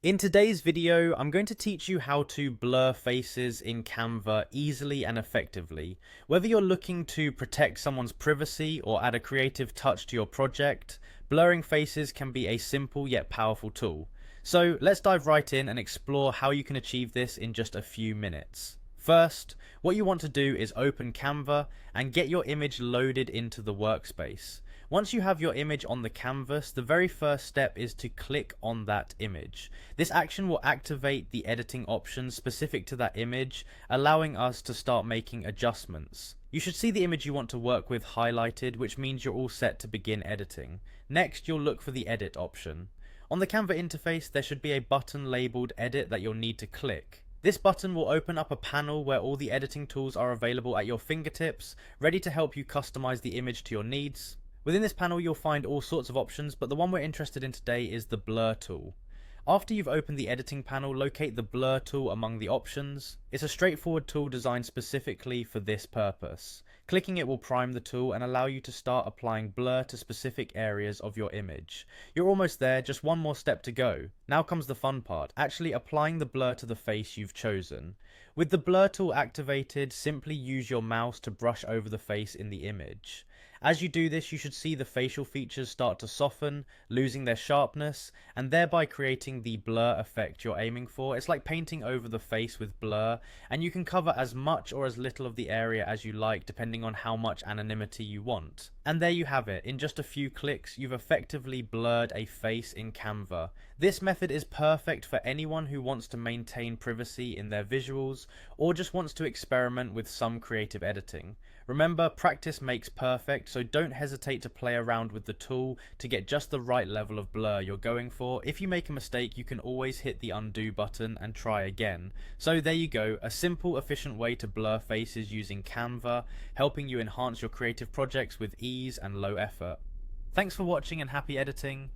In today's video, I'm going to teach you how to blur faces in Canva easily and effectively. Whether you're looking to protect someone's privacy or add a creative touch to your project, blurring faces can be a simple yet powerful tool. So let's dive right in and explore how you can achieve this in just a few minutes. First, what you want to do is open Canva and get your image loaded into the workspace. Once you have your image on the canvas, the very first step is to click on that image. This action will activate the editing options specific to that image, allowing us to start making adjustments. You should see the image you want to work with highlighted, which means you're all set to begin editing. Next, you'll look for the edit option. On the Canva interface, there should be a button labeled edit that you'll need to click. This button will open up a panel where all the editing tools are available at your fingertips, ready to help you customize the image to your needs. Within this panel you'll find all sorts of options, but the one we're interested in today is the blur tool. After you've opened the editing panel, locate the blur tool among the options. It's a straightforward tool designed specifically for this purpose. Clicking it will prime the tool and allow you to start applying blur to specific areas of your image. You're almost there, just one more step to go. Now comes the fun part, actually applying the blur to the face you've chosen. With the blur tool activated, simply use your mouse to brush over the face in the image. As you do this, you should see the facial features start to soften, losing their sharpness, and thereby creating the blur effect you're aiming for. It's like painting over the face with blur, and you can cover as much or as little of the area as you like, depending on how much anonymity you want. And there you have it. In just a few clicks, you've effectively blurred a face in Canva. This method is perfect for anyone who wants to maintain privacy in their visuals, or just wants to experiment with some creative editing. Remember, practice makes perfect, so don't hesitate to play around with the tool to get just the right level of blur you're going for. If you make a mistake, you can always hit the undo button and try again. So there you go, a simple, efficient way to blur faces using Canva, helping you enhance your creative projects with ease and low effort. Thanks for watching and happy editing.